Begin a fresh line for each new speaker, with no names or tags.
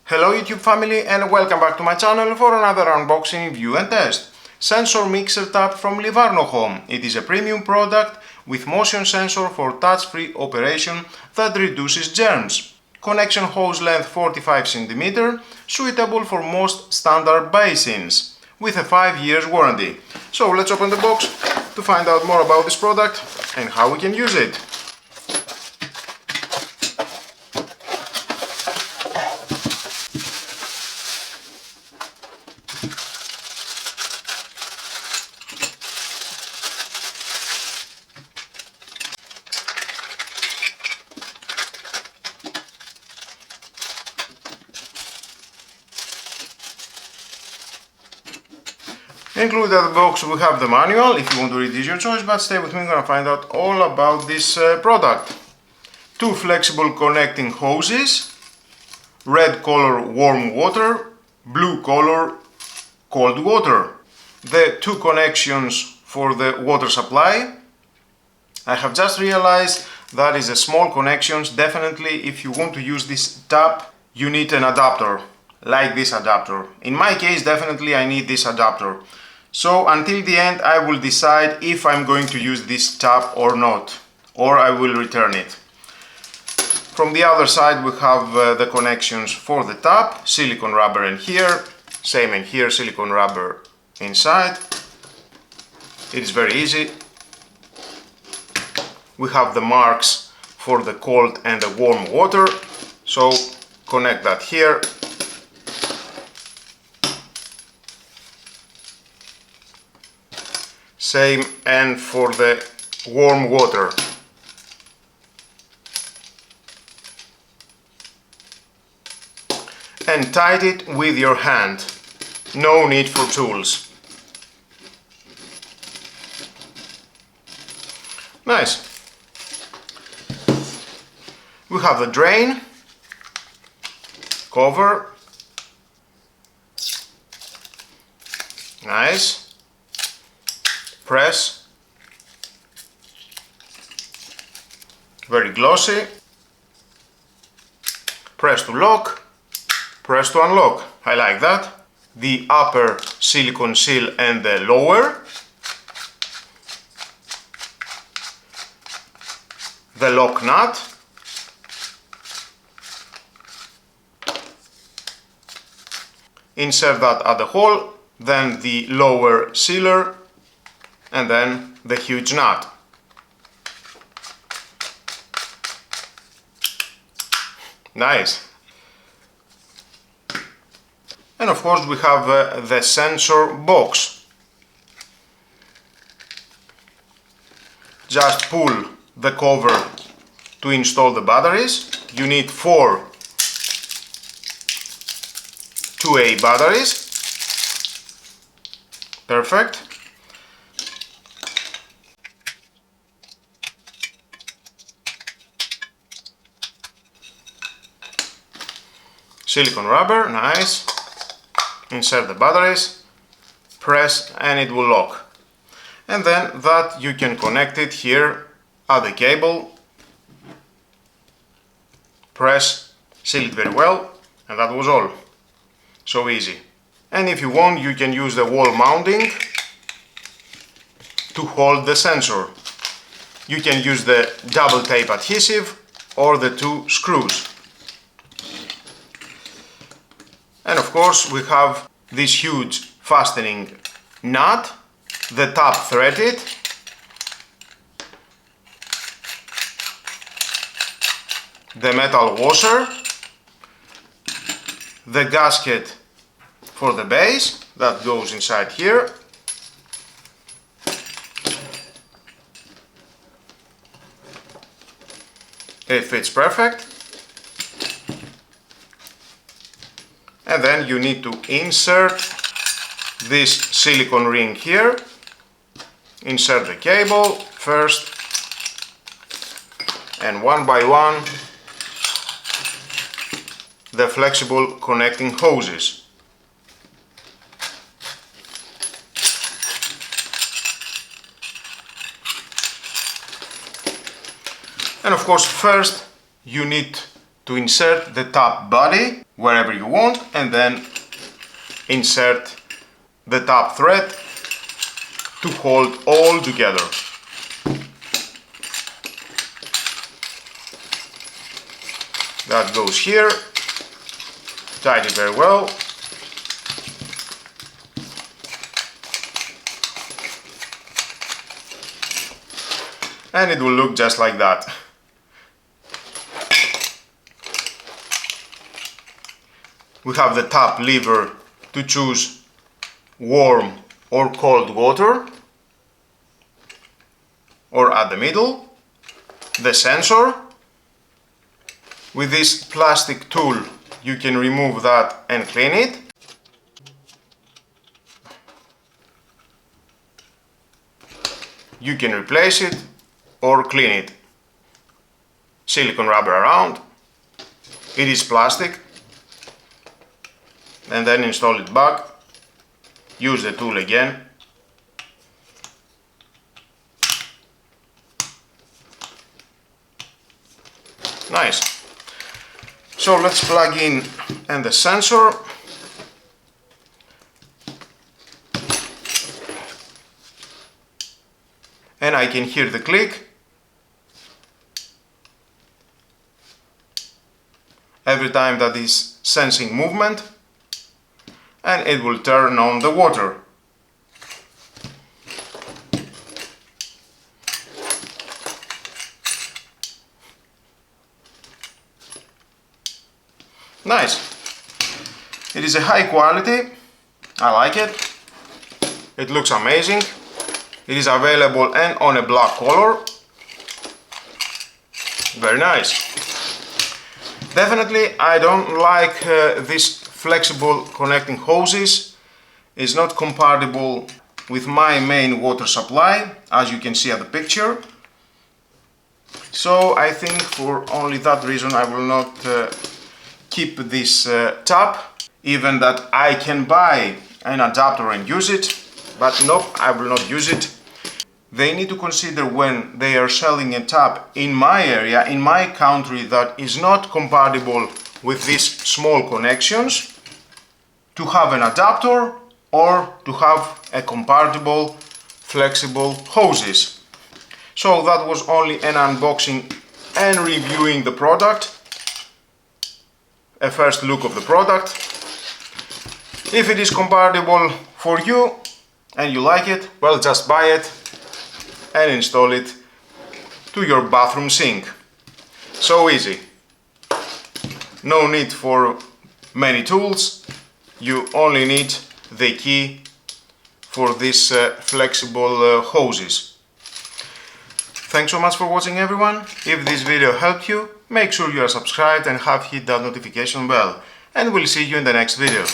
Hello YouTube family and welcome back to my channel for another unboxing, review and test. Sensor mixer tap from LIVARNO Home. It is a premium product with motion sensor for touch-free operation that reduces germs. Connection hose length 45 cm, suitable for most standard basins, with a 5 years warranty. So let's open the box to find out more about this product and how we can use it. Included in the box we have the manual. If you want to read it, your choice, but stay with me, I'm gonna find out all about this product. 2 flexible connecting hoses, red color warm water, blue color cold water. The 2 connections for the water supply. I have just realized that is a small connections. Definitely if you want to use this tap, you need an adapter, like this adapter. In my case, definitely I need this adapter. So until the end I will decide if I'm going to use this tap or not, or I will return it. From the other side we have the connections for the tap, silicone rubber in here, same in here, silicone rubber inside. It is very easy. We have the marks for the cold and the warm water, so connect that here. Same and for the warm water. And tight it with your hand. No need for tools. Nice. We have the drain, cover. Nice. Press, very glossy, press to lock, press to unlock, I like that. The upper silicone seal and the lower, the lock nut, insert that at the hole, then the lower sealer, and then the huge nut. Nice. And of course we have the sensor box. Just pull the cover to install the batteries. You need 4 2A batteries. Perfect. Silicone rubber, nice. Insert the batteries, press and it will lock. And then that you can connect it here at the cable. Press, seal it very well, and that was all. So easy. And if you want, you can use the wall mounting to hold the sensor. You can use the double tape adhesive or the 2 screws. And of course we have this huge fastening nut, the tap threaded, the metal washer, the gasket for the base that goes inside here, it fits perfect. And then you need to insert this silicone ring here, insert the cable first, and one by one the flexible connecting hoses. And of course first you need to insert the top body wherever you want and then insert the top thread to hold all together. That goes here, tied it very well. And it will look just like that. We have the top lever to choose warm or cold water, or at the middle, the sensor. With this plastic tool you can remove that and clean it. You can replace it or clean it. Silicone rubber around. It is plastic. And then install it back. Use the tool again. Nice. So let's plug in and the sensor. And I can hear the click every time that is sensing movement, and it will turn on the water. Nice. It is a high quality. I like it. It looks amazing. It is available and on a black color. Very nice. Definitely I don't like this flexible connecting hoses. It's not compatible with my main water supply, as you can see at the picture. So I think for only that reason I will not keep this tap, even that I can buy an adapter and use it, but nope, I will not use it. They need to consider when they are selling a tap in my area, in my country, that is not compatible with these small connections, to have an adapter or to have a compatible flexible hoses. So that was only an unboxing and reviewing the product. A first look of the product. If it is compatible for you and you like it, well, just buy it and install it to your bathroom sink. So easy. No need for many tools. You only need the key for these flexible hoses. Thanks so much for watching, everyone. If this video helped you, make sure you are subscribed and have hit that notification bell, and we'll see you in the next video.